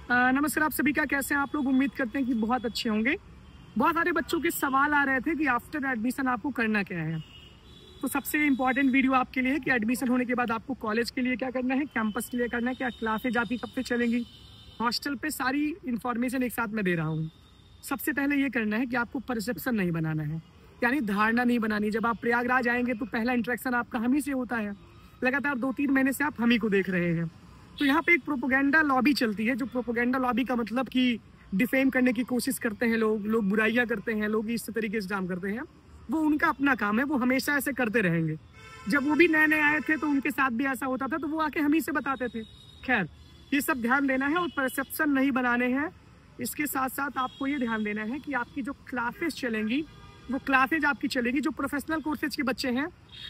नमस्कार आप सभी का, कैसे हैं आप लोग? उम्मीद करते हैं कि बहुत अच्छे होंगे। बहुत सारे बच्चों के सवाल आ रहे थे कि आफ्टर एडमिशन आपको करना क्या है। तो सबसे इम्पोर्टेंट वीडियो आपके लिए है कि एडमिशन होने के बाद आपको कॉलेज के लिए क्या करना है, कैंपस के लिए करना है, क्या क्लासेज आपकी कब से चलेंगी, हॉस्टल पे सारी इन्फॉर्मेशन एक साथ में दे रहा हूँ। सबसे पहले ये करना है कि आपको परसेप्शन नहीं बनाना है, यानी धारणा नहीं बनानी। जब आप प्रयागराज आएंगे तो पहला इंटरेक्शन आपका हम ही से होता है। लगातार 2-3 महीने से आप हम ही को देख रहे हैं। तो यहाँ पे एक प्रोपोगेंडा लॉबी चलती है, जो प्रोपोगेंडा लॉबी का मतलब कि डिफेम करने की कोशिश करते हैं लोग बुराइयां करते हैं, लोग इस तरीके से काम करते हैं। वो उनका अपना काम है, वो हमेशा ऐसे करते रहेंगे। जब वो भी नए नए आए थे तो उनके साथ भी ऐसा होता था, तो वो आके हम ही से बताते थे। खैर, ये सब ध्यान देना है और परसेप्शन नहीं बनाने हैं। इसके साथ साथ आपको ये ध्यान देना है कि आपकी जो क्लासेस चलेंगी वो क्लासेज आपकी चलेगी जो प्रोफेशनल कोर्सेज के बच्चे हैं।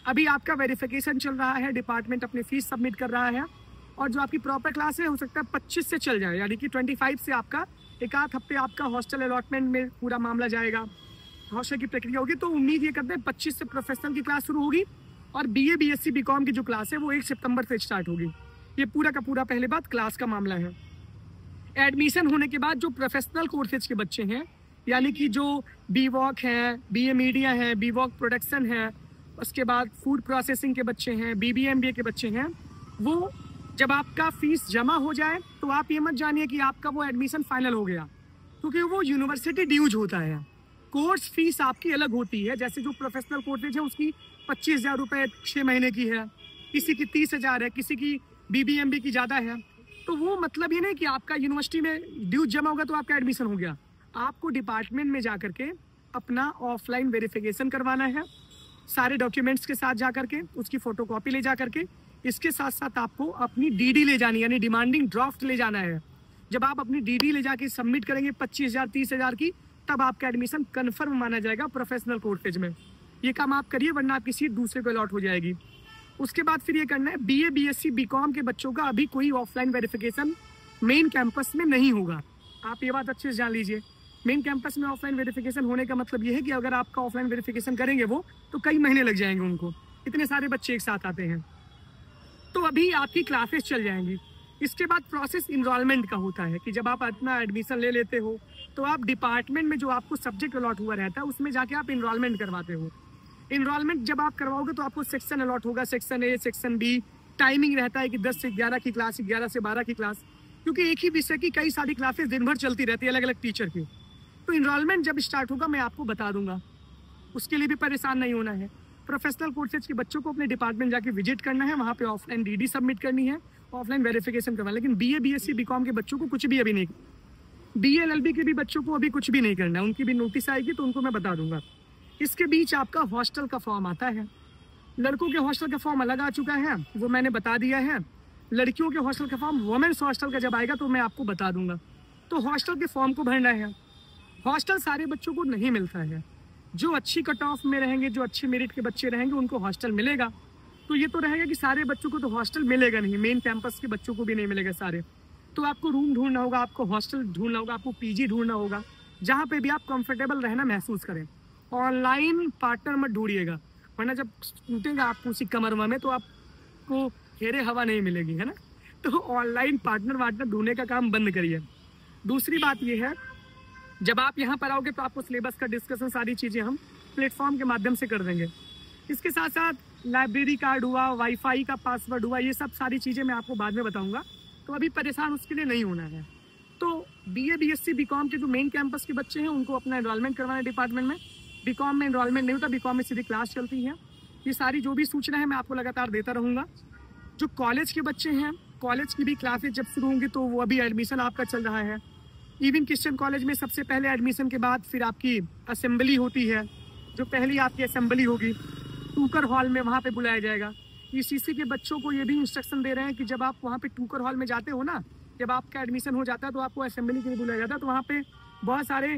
अभी आपका वेरिफिकेशन चल रहा है, डिपार्टमेंट अपनी फीस सबमिट कर रहा है, और जो आपकी प्रॉपर क्लास है हो सकता है 25 से चल जाए, यानी कि 25 से आपका एक आध हफ्ते आपका हॉस्टल अलॉटमेंट में पूरा मामला जाएगा, हॉस्टल की प्रक्रिया होगी। तो उम्मीद ये करते हैं 25 से प्रोफेशनल की क्लास शुरू होगी, और BA BSc BCom की जो क्लास है वो 1 सितंबर से स्टार्ट होगी। ये पूरा का पूरा पहले बात क्लास का मामला है। एडमिशन होने के बाद जो प्रोफेशनल कोर्सेज के बच्चे हैं, यानी कि जो BVOC है, BA मीडिया है, BVOC प्रोडक्शन है, उसके बाद फूड प्रोसेसिंग के बच्चे हैं, BBA के बच्चे हैं, वो जब आपका फीस जमा हो जाए तो आप ये मत जानिए कि आपका वो एडमिशन फाइनल हो गया, क्योंकि वो यूनिवर्सिटी ड्यूज होता है। कोर्स फीस आपकी अलग होती है। जैसे जो प्रोफेशनल कोर्सेज है उसकी 25,000 रुपये 6 महीने की है, किसी की 30,000 है, किसी की BBMB की ज़्यादा है। तो वो मतलब ये नहीं कि आपका यूनिवर्सिटी में ड्यूज जमा होगा तो आपका एडमिशन हो गया। आपको डिपार्टमेंट में जा करके अपना ऑफलाइन वेरिफिकेशन करवाना है, सारे डॉक्यूमेंट्स के साथ जा करके, उसकी फोटोकॉपी ले जा करके। इसके साथ साथ आपको अपनी DD ले जानी, यानी डिमांडिंग ड्राफ्ट ले जाना है। जब आप अपनी DD ले जाके सबमिट करेंगे 25,000 30,000 की, तब आपका एडमिशन कन्फर्म माना जाएगा प्रोफेशनल कोर्सेज में। ये काम आप करिए, वरना आपकी सीट दूसरे को अलॉट हो जाएगी। उसके बाद फिर ये करना है, BA BSc BCom के बच्चों का अभी कोई ऑफलाइन वेरिफिकेशन मेन कैंपस में नहीं होगा। आप ये बात अच्छे से जान लीजिए। मेन कैंपस में ऑफलाइन वेरिफिकेशन होने का मतलब ये है कि अगर आपका ऑफलाइन वेरिफिकेशन करेंगे वो, तो कई महीने लग जाएंगे उनको, इतने सारे बच्चे एक साथ आते हैं। तो अभी आपकी क्लासेस चल जाएंगी। इसके बाद प्रोसेस इनरोलमेंट का होता है कि जब आप अपना एडमिशन ले लेते हो तो आप डिपार्टमेंट में जो आपको सब्जेक्ट अलॉट हुआ रहता है उसमें जाके आप इनरोलमेंट करवाते हो। इनरोलमेंट जब आप करवाओगे तो आपको सेक्शन अलॉट होगा, section A, section B। Timing रहता है कि 10 से 11 की क्लास, 11 से 12 की क्लास, क्योंकि एक ही विषय की कई सारी क्लासेस दिन भर चलती रहती है अलग अलग टीचर की। तो इनरोलमेंट जब स्टार्ट होगा मैं आपको बता दूंगा, उसके लिए भी परेशान नहीं होना है। प्रोफेशनल कोर्सेज के बच्चों को अपने डिपार्टमेंट जाके विजिट करना है, वहाँ पे ऑफलाइन DD सबमिट करनी है, ऑफलाइन वेरिफिकेशन करना। लेकिन BA BSc BCom के बच्चों को कुछ भी अभी नहीं, BA LLB के भी बच्चों को अभी कुछ भी नहीं करना है। उनकी भी नोटिस आएगी तो उनको मैं बता दूंगा। इसके बीच आपका हॉस्टल का फॉर्म आता है। लड़कों के हॉस्टल का फॉर्म अलग आ चुका है, वो मैंने बता दिया है। लड़कियों के हॉस्टल का फॉर्म, वुमेन्स हॉस्टल का जब आएगा तो मैं आपको बता दूंगा। तो हॉस्टल के फॉर्म को भरना है। हॉस्टल सारे बच्चों को नहीं मिलता है। जो अच्छी कट ऑफ में रहेंगे, जो अच्छे मेरिट के बच्चे रहेंगे, उनको हॉस्टल मिलेगा। तो ये तो रहेगा कि सारे बच्चों को तो हॉस्टल मिलेगा नहीं, मेन कैंपस के बच्चों को भी नहीं मिलेगा सारे। तो आपको रूम ढूंढना होगा, आपको हॉस्टल ढूंढना होगा, आपको PG ढूंढना होगा, जहाँ पे भी आप कंफर्टेबल रहना महसूस करें। ऑनलाइन पार्टनर मत ढूंढिएगा, वरना जब टूटेगा आपको उसी कमरवा में तो आपको हेरे हवा नहीं मिलेगी, है ना। तो ऑनलाइन पार्टनर ढूंढने का काम बंद करिए। दूसरी बात यह है, जब आप यहाँ पर आओगे तो आपको सिलेबस का डिस्कशन, सारी चीज़ें हम प्लेटफॉर्म के माध्यम से कर देंगे। इसके साथ साथ लाइब्रेरी कार्ड हुआ, वाईफाई का पासवर्ड हुआ, ये सब सारी चीज़ें मैं आपको बाद में बताऊंगा। तो अभी परेशान उसके लिए नहीं होना है। तो BA BSc BCom के जो मेन कैंपस के बच्चे हैं उनको अपना एनरोलमेंट करवाना है डिपार्टमेंट में। BCom में एनरोलमेंट नहीं होता, BCom में सीधी क्लास चलती है। ये सारी जो भी सूचना है मैं आपको लगातार देता रहूँगा। जो कॉलेज के बच्चे हैं, कॉलेज की भी क्लासेज जब शुरू होंगी तो वो अभी एडमिशन आपका चल रहा है। इवन क्रिश्चियन कॉलेज में सबसे पहले एडमिशन के बाद फिर आपकी असेंबली होती है। जो पहली आपकी असेंबली होगी टूकर हॉल में, वहाँ पे बुलाया जाएगा। ECC के बच्चों को ये भी इंस्ट्रक्शन दे रहे हैं कि जब आप वहाँ पे टूकर हॉल में जाते हो ना, जब आपका एडमिशन हो जाता है तो आपको असेंबली के लिए बुलाया जाता है। तो वहाँ पे बहुत सारे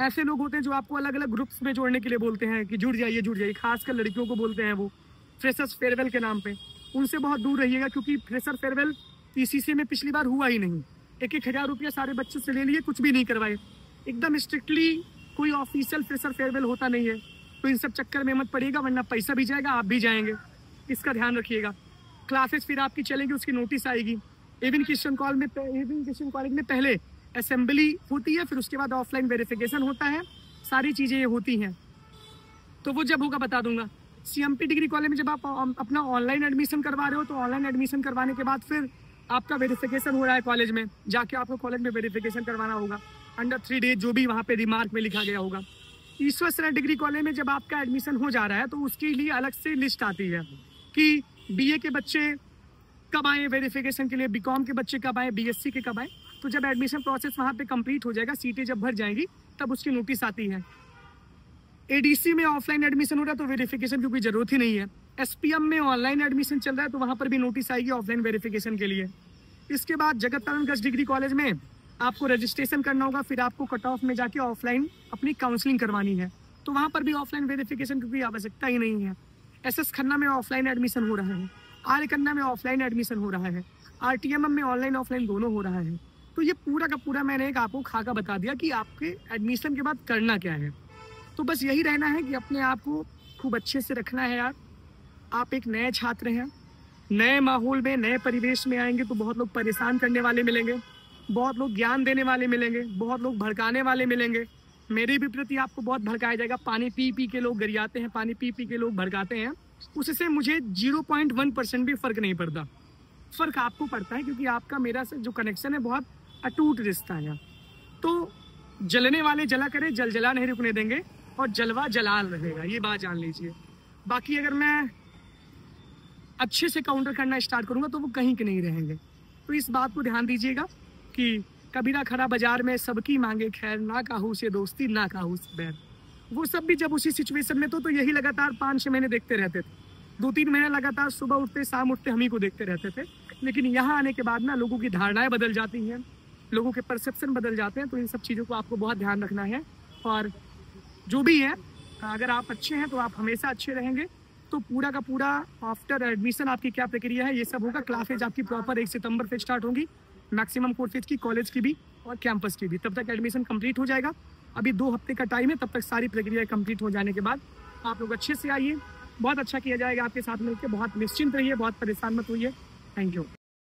ऐसे लोग होते हैं जो आपको अलग अलग ग्रुप्स में जोड़ने के लिए बोलते हैं कि जुड़ जाइए। खासकर लड़कियों को बोलते हैं वो फ्रेशर्स फेयरवेल के नाम पे। उनसे बहुत दूर रहिएगा, क्योंकि फ्रेशर फेयरवेल ECC में पिछली बार हुआ ही नहीं। 1-1 हज़ार रुपया सारे बच्चों से ले लिए, कुछ भी नहीं करवाए। एकदम स्ट्रिक्टली कोई ऑफिशियल फ्रेशर फेयरवेल होता नहीं है। तो इन सब चक्कर में मत पड़िएगा, वरना पैसा भी जाएगा, आप भी जाएंगे। इसका ध्यान रखिएगा। क्लासेस फिर आपकी चलेंगी, उसकी नोटिस आएगी। इवन क्रिश्चियन कॉलेज में पहले असेंबली होती है, फिर उसके बाद ऑफलाइन वेरिफिकेशन होता है, सारी चीज़ें ये होती हैं। तो वो जब होगा बता दूंगा। CMP डिग्री कॉलेज में जब आप अपना ऑनलाइन एडमिशन करवा रहे हो, तो ऑनलाइन एडमिशन करवाने के बाद फिर आपका वेरिफिकेशन हो रहा है कॉलेज में, जाके आपको कॉलेज में वेरिफिकेशन करवाना होगा अंडर 3 डेज, जो भी वहाँ पे रिमार्क में लिखा गया होगा। ईश्वर शरण डिग्री कॉलेज में जब आपका एडमिशन हो जा रहा है, तो उसके लिए अलग से लिस्ट आती है कि BA के बच्चे कब आए वेरिफिकेशन के लिए, BCom के बच्चे कब आए, BSc के कब आए। तो जब एडमिशन प्रोसेस वहाँ पे कंप्लीट हो जाएगा, सीटें जब भर जाएंगी, तब उसकी नोटिस आती है। ADC में ऑफलाइन एडमिशन हो रहा है, तो वेरिफिकेशन की कोई जरूरत ही नहीं है। SPM में ऑनलाइन एडमिशन चल रहा है, तो वहाँ पर भी नोटिस आएगी ऑफलाइन वेरिफिकेशन के लिए। इसके बाद जगत तरंग डिग्री कॉलेज में आपको रजिस्ट्रेशन करना होगा, फिर आपको कट ऑफ में जाके ऑफलाइन अपनी काउंसलिंग करवानी है, तो वहाँ पर भी ऑफलाइन वेरिफिकेशन की कोई आवश्यकता ही नहीं है। SS खन्ना में ऑफलाइन एडमिशन हो रहा है, आर्य कन्या में ऑफलाइन एडमिशन हो रहा है, RTMM में ऑनलाइन ऑफलाइन दोनों हो रहा है। तो ये पूरा का पूरा मैंने एक आपको खाका बता दिया कि आपके एडमिशन के बाद करना क्या है। तो बस यही रहना है कि अपने आप को खूब अच्छे से रखना है यार। आप एक नए छात्र हैं, नए माहौल में, नए परिवेश में आएंगे, तो बहुत लोग परेशान करने वाले मिलेंगे, बहुत लोग ज्ञान देने वाले मिलेंगे, बहुत लोग भड़काने वाले मिलेंगे। मेरे भी प्रति आपको बहुत भड़काया जाएगा। पानी पी पी के लोग गरियाते हैं, पानी पी पी के लोग भड़काते हैं, उससे मुझे 0.1% भी फ़र्क नहीं पड़ता। फ़र्क आपको पड़ता है, क्योंकि आपका मेरा से जो कनेक्शन है बहुत अटूट रिश्ता है। तो जलने वाले जला करें, जला नहीं रुकने देंगे, और जलवा जलाल रहेगा, ये बात जान लीजिए। बाकी अगर मैं अच्छे से काउंटर करना स्टार्ट करूँगा, तो वो कहीं के नहीं रहेंगे। तो इस बात को ध्यान दीजिएगा कि कबीरा खड़ा बाजार में सबकी मांगे खैर, ना काहू से दोस्ती ना काहू से बैर। वो सब भी जब उसी सिचुएशन में तो यही लगातार 5-6 महीने देखते रहते थे। 2-3 महीने लगातार सुबह उठते शाम उठते हम ही को देखते रहते थे। लेकिन यहाँ आने के बाद ना लोगों की धारणाएं बदल जाती हैं, लोगों के परसेप्शन बदल जाते हैं। तो इन सब चीज़ों को आपको बहुत ध्यान रखना है। और जो भी है, अगर आप अच्छे हैं तो आप हमेशा अच्छे रहेंगे। तो पूरा का पूरा आफ्टर एडमिशन आपकी क्या प्रक्रिया है, ये सब होगा। क्लासेज आपकी प्रॉपर 1 सितंबर से स्टार्ट होंगी, मैक्सिमम कोर्स फीस की, कॉलेज की भी और कैंपस की भी। तब तक एडमिशन कंप्लीट हो जाएगा। अभी 2 हफ्ते का टाइम है, तब तक सारी प्रक्रिया कंप्लीट हो जाने के बाद आप लोग अच्छे से आइए। बहुत अच्छा किया जाएगा आपके साथ मिलकर। बहुत निश्चिंत रहिए, बहुत परेशान मत होइए। Thank you.